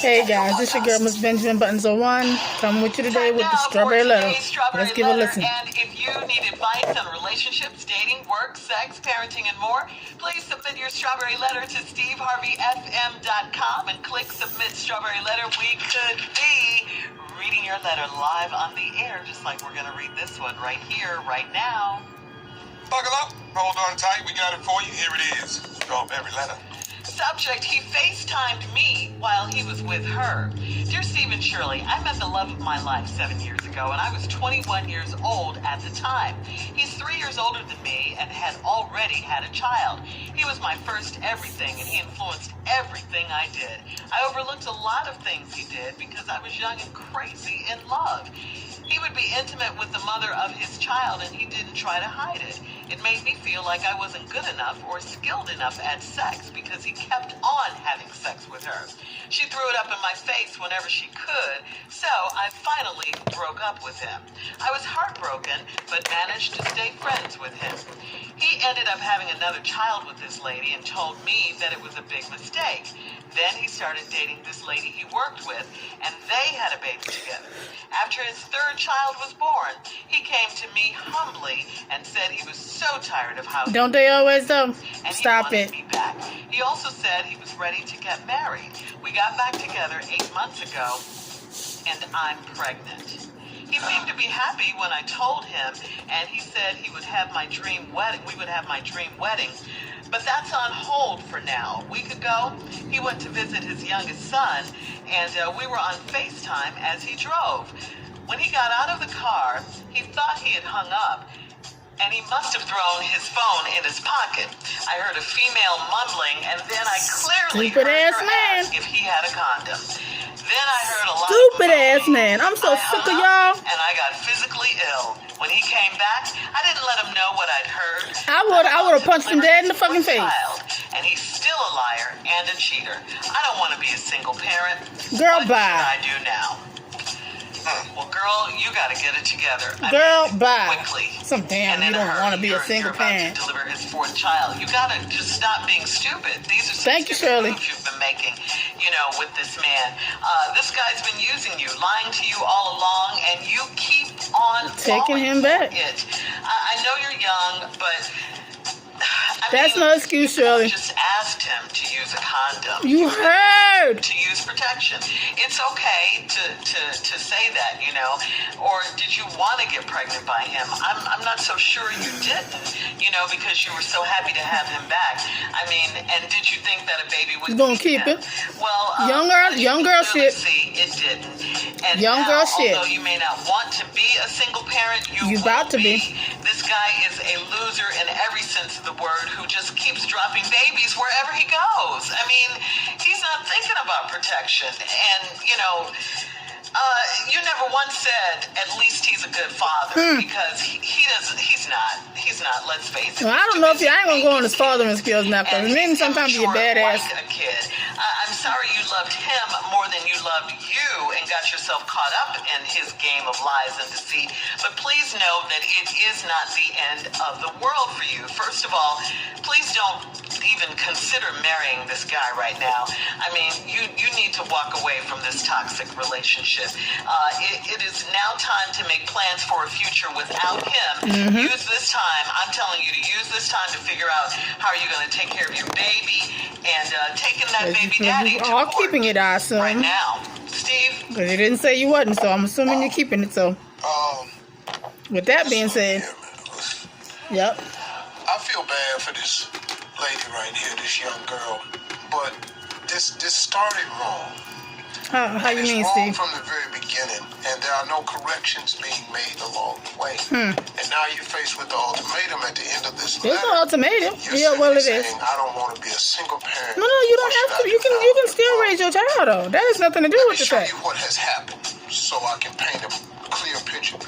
Hey guys, this is your girl Miss Benjamin Buttons01 coming with you today with the strawberry letter. Let's give it a listen. And if you need advice on relationships, dating, work, sex, parenting, and more, please submit your strawberry letter to steveharveyfm.com and click submit strawberry letter. We could be reading your letter live on the air, just like we're going to read this one right here, right now. Buckle up, hold on tight, we got it for you. Here it is. Strawberry letter. Subject, he FaceTimed me while he was with her. Dear Steve and Shirley, I met the love of my life 7 years ago, and I was 21 years old at the time. He's 3 years older than me and had already had a child. He was my first everything, and he influenced everything I did. I overlooked a lot of things he did because I was young and crazy in love. He would be intimate with the mother of his child, and he didn't try to hide it. It made me feel like I wasn't good enough or skilled enough at sex because he kept on having sex with her. She threw it up in my face whenever she could, so I finally broke up with him. I was heartbroken, but managed to stay friends with him. He ended up having another child with this lady and told me that it was a big mistake. Then he started dating this lady he worked with, and they had a baby together. After his third child was born, he came to me humbly and said he was so tired of how... Don't they always though? And Stop he it. wanted me back. He also said he was ready to get married. We got back together 8 months ago, and I'm pregnant. He seemed to be happy when I told him, and he said he would have my dream wedding. We would have my dream wedding. But that's on hold for now. A week ago, he went to visit his youngest son, and we were on FaceTime as he drove. When he got out of the car, he thought he had hung up, and he must have thrown his phone in his pocket. I heard a female mumbling, and then I clearly heard her ask if he had a condom. Then I heard a lot of Stupid-ass man. I'm so sick of y'all. And I got physically ill. When he came back, I didn't let him know what I'd heard. I would have punched him dead in the fucking face. And he's still a liar and a cheater. I don't want to be a single parent. Girl, what bye. should I do now? Well, girl, you got to get it together. Bye. Quickly. Some damn, you don't want to be a single parent. You're about to deliver his fourth child. You got to just stop being stupid. These are some Thank you, Shirley. moves you've been making, with this man. This guy's been using you, lying to you all along, and you keep on taking him back. I know you're young, but that's no excuse, Shirley. Just asked him to use a condom. You heard. To use protection. It's okay to say that, Or did you want to get pregnant by him? I'm not so sure you didn't, because you were so happy to have him back. I mean, and did you think that a baby would keep it? Well, young girl shit. See, it didn't. And young girl shit. Although you may not want to be a single parent, you about to be. This guy is a loser in every sense of the word who just keeps dropping babies wherever he goes. I mean, he's not thinking about protection. And, you never once said, at least he's a good father, because he's not, let's face it. Well, I don't know if I ain't gonna go on his fathering skills now, because maybe sometimes you're badass. Like a kid. I'm sorry you loved him more than you loved you and got yourself caught up in his game of lies and deceit. But please know that it is not the end of the world for you. First of all, please don't even consider marrying this guy right now. I mean, you need to walk away from this toxic relationship. It is now time to make plans for a future without him. Use this time, I'm telling you to use this time to figure out how you're going to take care of your baby and taking that baby daddy to court keeping it, I assume. Right now. Steve? Because you didn't say you wasn't, so I'm assuming you're keeping it, so. With that being said. Yep. I feel bad for this lady right here, this young girl, but this started wrong. How you mean, Steve? Steve? From the very beginning, and there are no corrections being made along the way. And now you're faced with the ultimatum at the end of this letter. There's no ultimatum. You're well, it saying, is. I don't want to be a single parent. No, you don't have to. You can still raise your child, though. That has nothing to do with the fact. Let me show you what has happened, so I can paint a clear picture.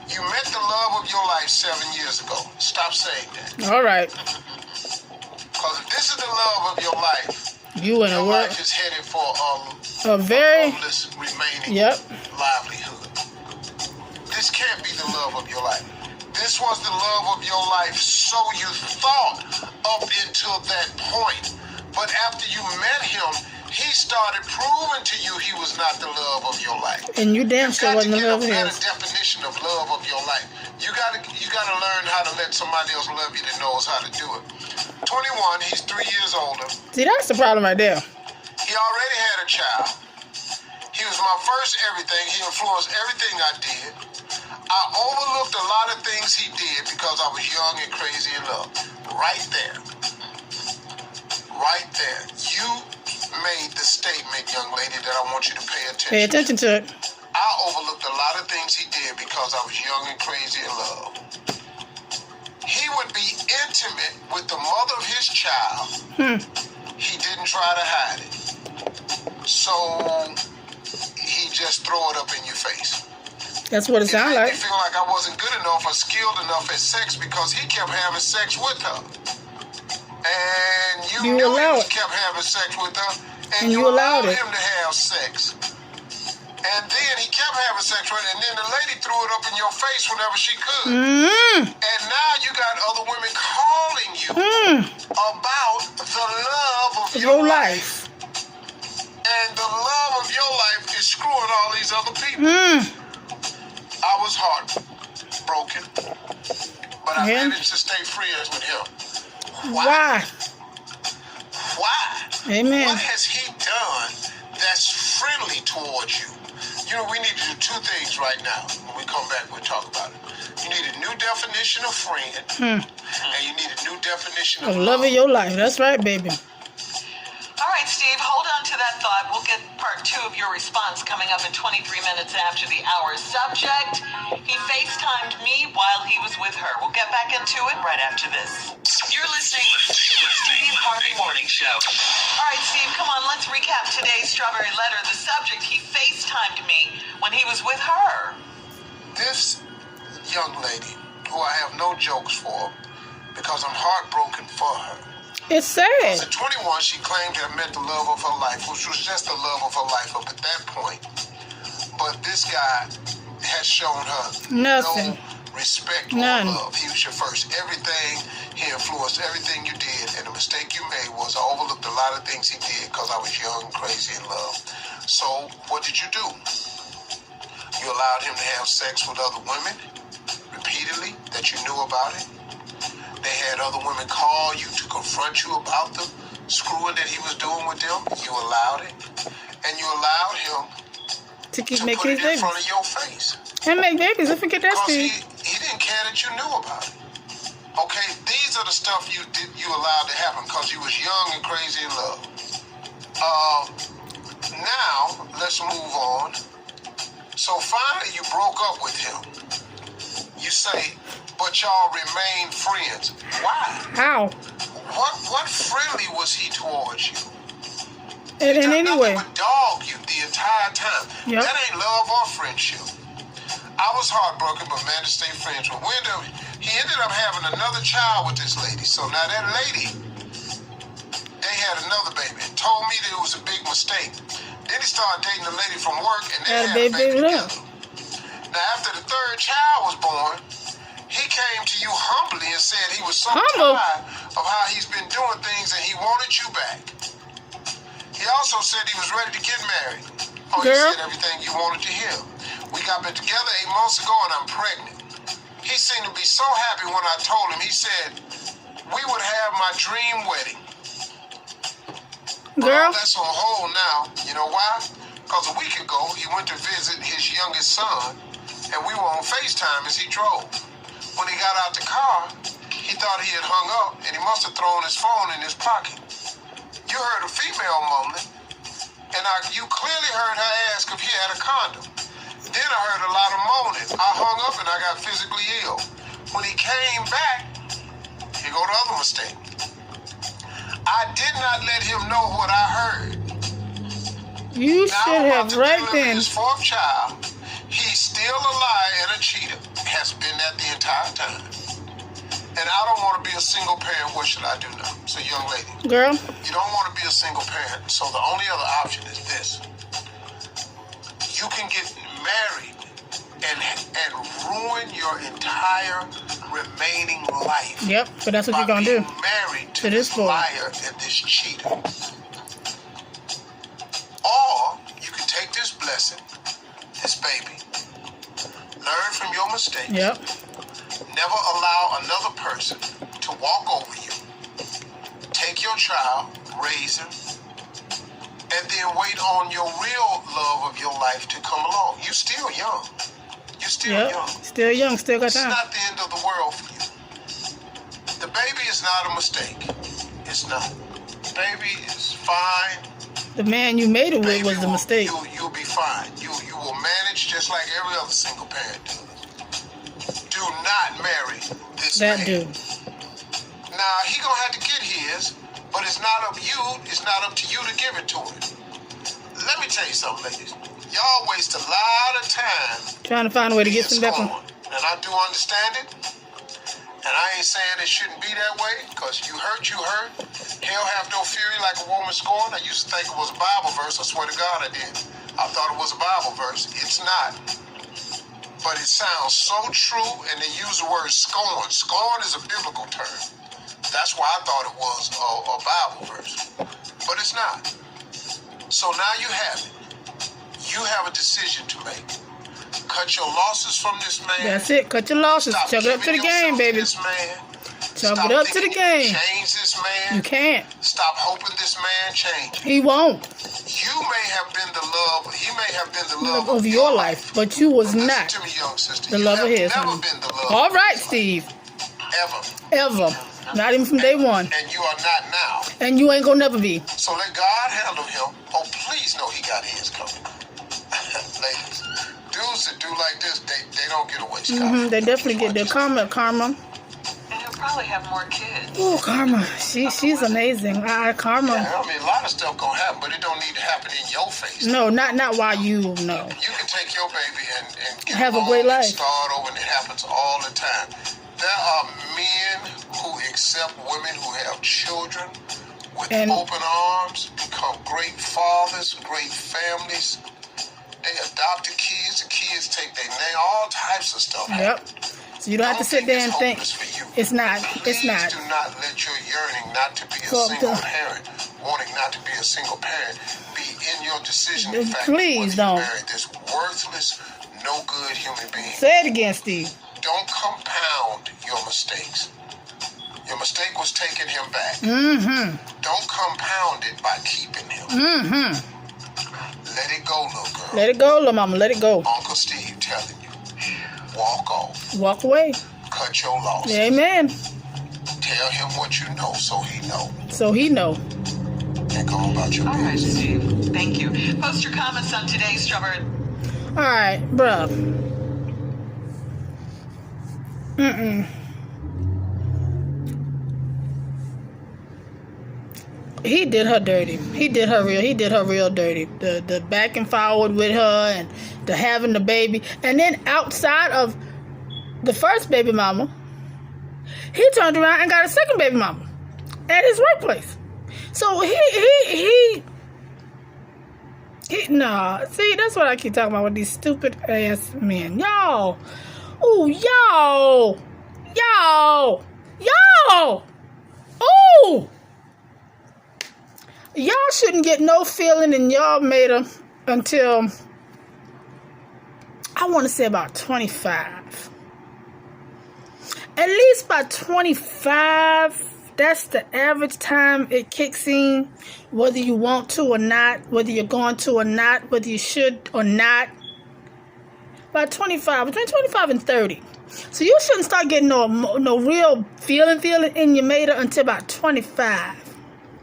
You met the love of your life 7 years ago. Stop saying that. All right. Because if this is the love of your life, your life is headed for a very homeless remaining livelihood. This can't be the love of your life. This was the love of your life, so you thought up until that point. But after you met him, he started proving to you he was not the love of your life. And you damn sure wasn't the love of You got to his. get a better definition of love of your life. You got to learn how to let somebody else love you that knows how to do it. 21, he's 3 years older. See, that's the problem right there. He already had a child. He was my first everything. He influenced everything I did. I overlooked a lot of things he did because I was young and crazy in love. Right there. Right there. You made the statement, young lady, that I want you to pay attention Pay attention to it. I overlooked a lot of things he did because I was young and crazy in love. He would be intimate with the mother of his child. He didn't try to hide it. So he just throw it up in your face. That's what it sounds made like. me feel like I wasn't good enough or skilled enough at sex because he kept having sex with her. And you knew allowed he kept having sex with her. And you allowed it. him to have sex. And then he kept having sex with her, and then the lady threw it up in your face whenever she could. And now you got other women calling you about the love of Your life. And the love of your life is screwing all these other people. I was heartbroken, but I managed to stay friends with him. Why? Why? Amen. What has he done that's friendly towards you? You know, we need to do two things right now. When we come back, we'll talk about it. You need a new definition of friend, and you need a new definition of love of your life. That's right, baby. All right, Steve, hold on to that thought. We'll get part 2 of your response coming up in 23 minutes after the hour. Subject, he FaceTimed me while he was with her. We'll get back into it right after this. You're listening to the Steve Harvey Morning Show. All right, Steve, come on, let's recap today's Strawberry Letter. The subject, he FaceTimed me when he was with her. This young lady, who I have no jokes for, because I'm heartbroken for her. It's sad. At 21, she claimed to have met the love of her life, which was just the love of her life up at that point. But this guy has shown her Nothing. no respect or None. love. He was your first everything. He influenced everything you did. And the mistake you made was I overlooked a lot of things he did because I was young, crazy, in love. So what did you do? You allowed him to have sex with other women repeatedly that you knew about it. They had other women call you to confront you about the screwing that he was doing with them. You allowed it. And you allowed him To keep to making put his it in babies. front of your face. And make babies. Don't forget that, Because Steve. he didn't care that you knew about it. Okay, these are the stuff you allowed to happen because you was young and crazy in love. Now, let's move on. So finally you broke up with him. You say, but y'all remain friends. Why? How? What friendly was he towards you? And He done anyway. nothing but dog you the entire time. Yep. That ain't love or friendship. I was heartbroken, but managed to stay friends with Wendell. He ended up having another child with this lady. So now that lady, they had another baby. Told me that it was a big mistake. Then he started dating a lady from work, and they had a baby together. Now after the third child was born, he came to you humbly and said he was so tired of how he's been doing things and he wanted you back. He also said he was ready to get married. Oh, he said everything you wanted to hear. We got back together 8 months ago and I'm pregnant. He seemed to be so happy when I told him. He said we would have my dream wedding. But all that's on hold now. You know why? Because a week ago he went to visit his youngest son and we were on FaceTime as he drove. When he got out the car, he thought he had hung up and he must have thrown his phone in his pocket. You heard a female mumbling, and you clearly heard her ask if he had a condom. Then I heard a lot of moaning. I hung up and I got physically ill. When he came back, here go the other mistake. I did not let him know what I heard. You should have right then. His 4th child. He's still a liar and a cheater. Has been that the entire time. And I don't want to be a single parent. What should I do now? So, young lady. Girl. You don't want to be a single parent. So the only other option is this. You can get married and ruin your entire remaining life. Yep, but that's what you're going to do. Married to this boy. liar and this cheater. mistakes. Yep. Never allow another person to walk over you. Take your child, raise him, and then wait on your real love of your life to come along. You're still young. You're still young. Still young, still got It's time. not the end of the world for you. The baby is not a mistake. It's not. The baby is fine. The man you made it with Baby was the will- mistake. You'll be fine. You will manage just like every other single parent does. Do not marry this That man. dude. Now he gonna have to get his, but it's not up you. It's not up to you to give it to him. Let me tell you something, ladies. Y'all waste a lot of time Trying to find a way to get some back on. scorned, and I do understand it. And I ain't saying it shouldn't be that way, because you hurt. Hell have no fury like a woman scorned. I used to think it was a Bible verse. I swear to God I did. I thought it was a Bible verse. It's not. But it sounds so true, and they use the word scorn. Scorn is a biblical term. That's why I thought it was a Bible verse. But it's not. So now you have it. You have a decision to make. Cut your losses from this man. That's it. Cut your losses. Stop Chuck it up to the giving game, yourself baby. This man. Chuck Stop it up to the thinking you can game. Change this man. You can't. Stop hoping this man changes. He won't. You may have been the love. He may have been the love Of your life, but you was Listen not to me, young sister. the You love have of his. never honey. been the love. All of right, his Steve. life. Ever. Not even from day one. And you are not now. And you ain't gonna never be. So let God handle him. Oh, please know he got his coming. Ladies, dudes that do like this, they don't get away scot-free. They definitely get their karma. And he'll probably have more kids. Oh, Karma. She's amazing. Karma. Yeah, I mean, a lot of stuff gonna happen, but it don't need to happen in your face. No, not while you know. You can take your baby and get Have a along great and life. start over, and it happens all the time. There are men who accept women who have children with And- open arms, become great fathers, great families. They adopt the kids take their name, all types of stuff. Yep. So you don't have to sit there and think it's hopeless for you. it's not. It's Please not. do not let your yearning not to be a Fuck single the- parent, wanting not to be a single parent, be in your decision. Please factor whether you don't. marry this worthless, no good human being. Say it again, Steve. Don't compound your mistakes. Your mistake was taking him back. Mm-hmm. Don't compound it by keeping him. Mm-hmm. Let it go, little girl. Let it go, little mama. Let it go. Uncle Steve telling you. Walk off. Walk away. Cut your loss. Amen. Tell him what you know so he know. So he know. And go about your All right, business. Steve. Thank you. Post your comments on today's Strawberry. All right, bruh. He did her dirty. He did her real dirty. The back and forward with her and the having the baby. And then outside of the first baby mama, he turned around and got a second baby mama at his workplace. So he nah, see, that's what I keep talking about with these stupid ass men. Y'all. Ooh, y'all. Ooh. Y'all shouldn't get no feeling, and y'all made them until, I want to say about 25. At least by 25, that's the average time it kicks in, whether you want to or not, whether you're going to or not, whether you should or not. By 25, between 25 and 30. So you shouldn't start getting no real feeling in your mater until about 25.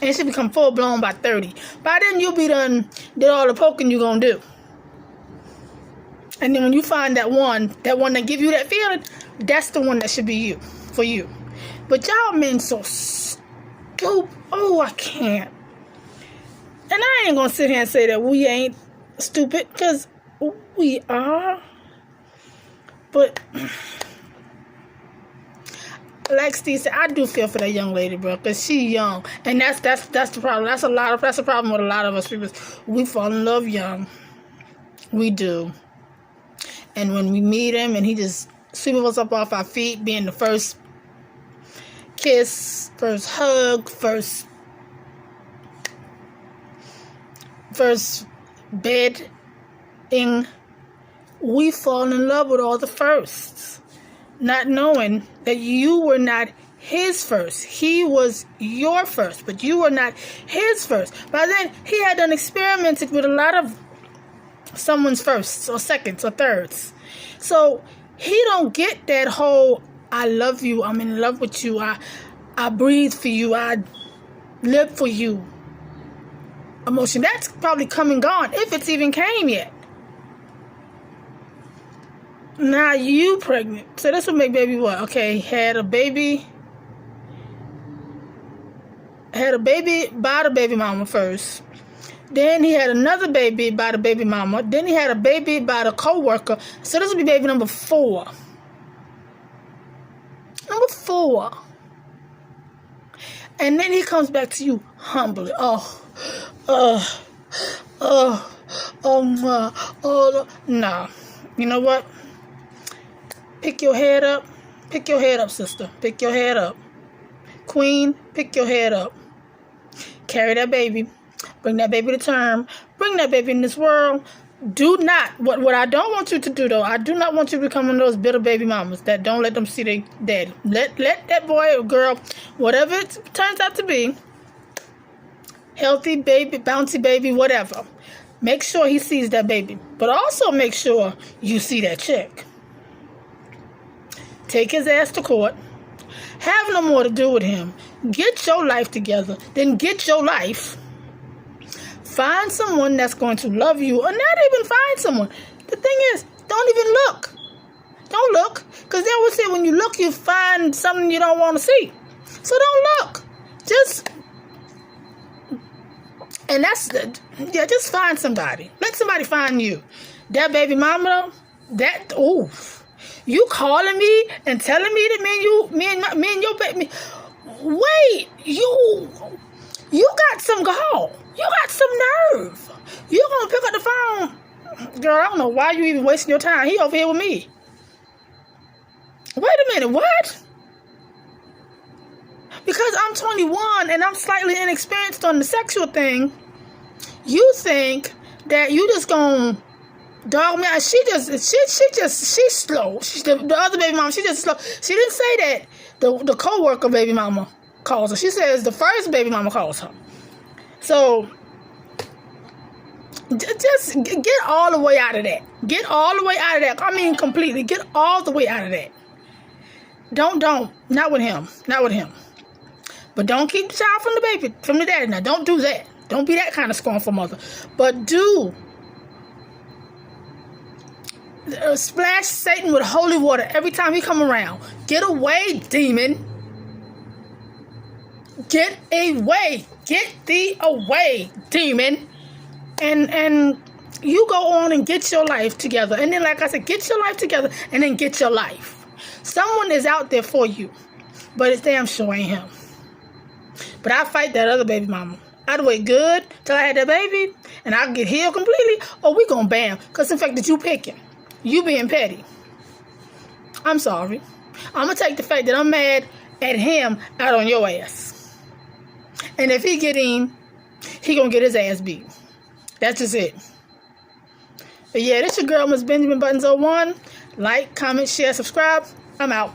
And it should become full blown by 30. By then you'll be did all the poking you're gonna do. And then when you find that one that give you that feeling, that's the one that should be you, for you. But y'all men so stupid. Oh, I can't. And I ain't gonna sit here and say that we ain't stupid, because we are. But like Steve said, I do feel for that young lady, bro, because she young, and that's the problem. That's the problem with a lot of us people. We fall in love young. We do, and when we meet him, and he just sweeping us up off our feet, being the first kiss, first hug, first bedding, we fall in love with all the firsts, not knowing that you were not his first. He was your first, but you were not his first. By then, he had done experimented with a lot of someone's firsts or seconds or thirds. So he don't get that whole, I love you, I'm in love with you, I breathe for you, I live for you emotion. That's probably come and gone, if it's even came yet. Now you pregnant. So this would make baby what? Okay, had a baby by the baby mama first. Then he had another baby by the baby mama. Then he had a baby by the co-worker. So this would be baby number 4. Number 4. And then he comes back to you humbly. No. You know what? Pick your head up. Pick your head up, sister. Pick your head up. Queen, pick your head up. Carry that baby. Bring that baby to term. Bring that baby in this world. Do not, what I don't want you to do though, I do not want you to become one of those bitter baby mamas that don't let them see their daddy. Let that boy or girl, whatever it turns out to be, healthy baby, bouncy baby, whatever, make sure he sees that baby. But also make sure you see that chick. Take his ass to court. Have no more to do with him. Get your life together. Then get your life. Find someone that's going to love you, or not even find someone. The thing is, don't even look. Don't look. Because they always say when you look, you find something you don't want to see. So don't look. Just find somebody. Let somebody find you. That baby mama, you calling me and telling me that me and your baby. Wait, you got some gall. You got some nerve. You gonna pick up the phone, girl? I don't know why you even wasting your time. He over here with me. Wait a minute, what? Because I'm 21 and I'm slightly inexperienced on the sexual thing. You think that you just gonna dog me out? She's slow. The other baby mama, she just slow. She didn't say that the co-worker baby mama calls her. She says the first baby mama calls her. So just get all the way out of that. Get all the way out of that. I mean, completely. Get all the way out of that. Don't. Not with him. Not with him. But don't keep the child from the daddy. Now, don't do that. Don't be that kind of scornful mother. But do splash Satan with holy water every time he come around. Get away, demon. Get away. Get thee away, demon. And you go on and get your life together. And then, like I said, get your life together and then get your life. Someone is out there for you. But it's damn sure ain't him. But I fight that other baby mama. I'd wait good till I had that baby. And I'll get healed completely. Or we gonna bam. Because in fact that you picking. You being petty. I'm sorry. I'm gonna take the fact that I'm mad at him out on your ass. And if he get in, he gonna get his ass beat. That's just it. But yeah, this your girl, Miss Benjamin Buttons 01. Like, comment, share, subscribe. I'm out.